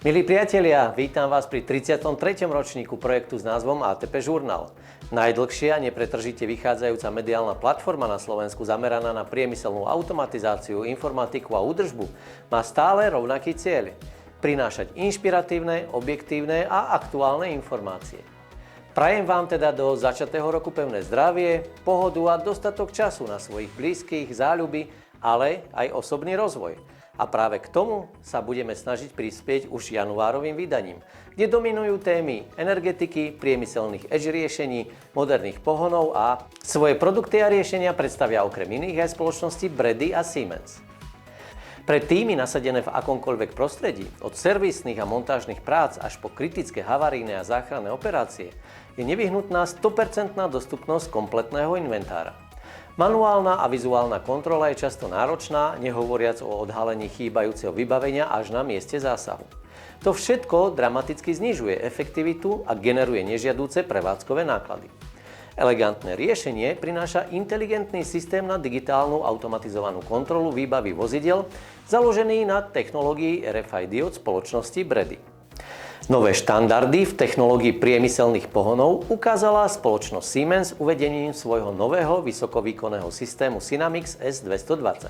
Milí priatelia, vítam vás pri 33. ročníku projektu s názvom ATP Žurnál. Najdlhšia, nepretržite vychádzajúca mediálna platforma na Slovensku zameraná na priemyselnú automatizáciu, informatiku a údržbu má stále rovnaký cieľ – prinášať inšpiratívne, objektívne a aktuálne informácie. Prajem vám teda do začatého roku pevné zdravie, pohodu a dostatok času na svojich blízkych, záľuby, ale aj osobný rozvoj. A práve k tomu sa budeme snažiť prispieť už januárovým vydaním, kde dominujú témy energetiky, priemyselných edge riešení, moderných pohonov a svoje produkty a riešenia predstavia okrem iných aj spoločnosti Brady a Siemens. Pre týmy nasadené v akomkoľvek prostredí, od servisných a montážnych prác až po kritické havarijné a záchranné operácie, je nevyhnutná 100% dostupnosť kompletného inventára. Manuálna a vizuálna kontrola je často náročná, nehovoriac o odhalení chýbajúceho vybavenia až na mieste zásahu. To všetko dramaticky znižuje efektivitu a generuje nežiaduce prevádzkové náklady. Elegantné riešenie prináša inteligentný systém na digitálnu automatizovanú kontrolu výbavy vozidiel, založený na technológii RFID od spoločnosti Brady. Nové štandardy v technológii priemyselných pohonov ukázala spoločnosť Siemens uvedením svojho nového vysokovýkonného systému Synamix S220.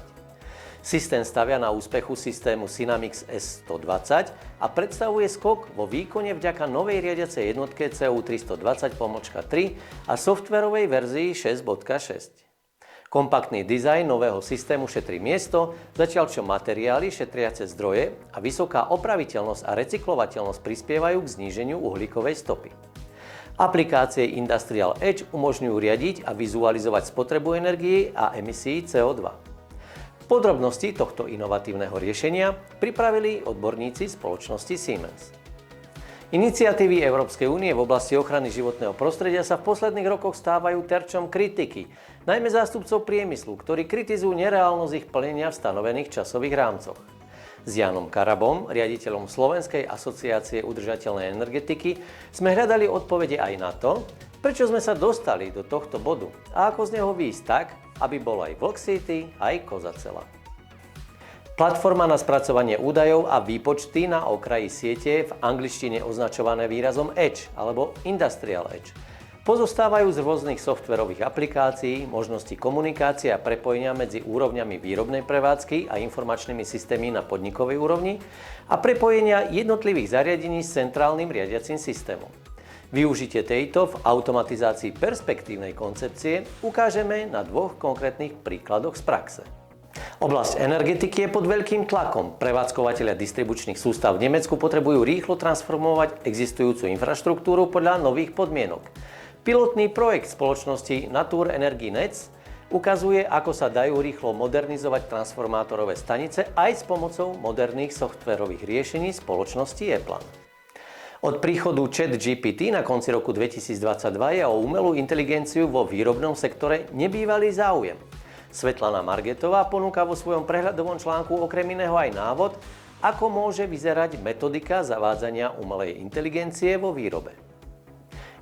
Systém stavia na úspechu systému Synamix S120 a predstavuje skok vo výkone vďaka novej riadiacej jednotke CU320-3 a softverovej verzii 6.6. Kompaktný dizajn nového systému šetrí miesto, zatiaľ čo materiály šetriace zdroje a vysoká opraviteľnosť a recyklovateľnosť prispievajú k zníženiu uhlíkovej stopy. Aplikácie Industrial Edge umožňujú riadiť a vizualizovať spotrebu energie a emisí CO2. Podrobnosti tohto inovatívneho riešenia pripravili odborníci spoločnosti Siemens. Iniciatívy Európskej únie v oblasti ochrany životného prostredia sa v posledných rokoch stávajú terčom kritiky, najmä zástupcov priemyslu, ktorí kritizujú nereálnosť ich plnenia v stanovených časových rámcoch. S Jánom Karabom, riaditeľom Slovenskej asociácie udržateľnej energetiky, sme hľadali odpovede aj na to, prečo sme sa dostali do tohto bodu a ako z neho výjsť tak, aby bol aj vlk sýty, aj koza celá. Platforma na spracovanie údajov a výpočty na okraji siete, v angličtine označované výrazom Edge alebo Industrial Edge, pozostávajú z rôznych softverových aplikácií, možností komunikácie a prepojenia medzi úrovňami výrobnej prevádzky a informačnými systémmi na podnikovej úrovni a prepojenia jednotlivých zariadení s centrálnym riadiacím systémom. Využitie tejto v automatizácii perspektívnej koncepcie ukážeme na dvoch konkrétnych príkladoch z praxe. Oblasť energetiky je pod veľkým tlakom. Prevádzkovateľia distribučných sústav v Nemecku potrebujú rýchlo transformovať existujúcu infraštruktúru podľa nových podmienok. Pilotný projekt spoločnosti Natur Energy Netz ukazuje, ako sa dajú rýchlo modernizovať transformátorové stanice aj s pomocou moderných softverových riešení spoločnosti E-Plan. Od príchodu ChatGPT na konci roku 2022 je o umelú inteligenciu vo výrobnom sektore nebývalý záujem. Svetlana Margetová ponúka vo svojom prehľadovom článku okrem iného aj návod, ako môže vyzerať metodika zavádzania umelej inteligencie vo výrobe.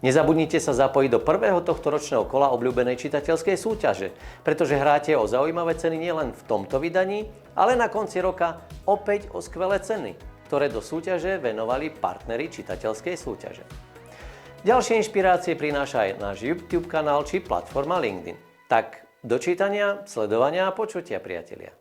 Nezabudnite sa zapojiť do prvého tohtoročného kola obľúbenej čitateľskej súťaže, pretože hráte o zaujímavé ceny nielen v tomto vydaní, ale na konci roka opäť o skvelé ceny, ktoré do súťaže venovali partneri čitateľskej súťaže. Ďalšie inšpirácie prináša aj náš YouTube kanál či platforma LinkedIn. Tak do čítania, sledovania a počutia, priatelia.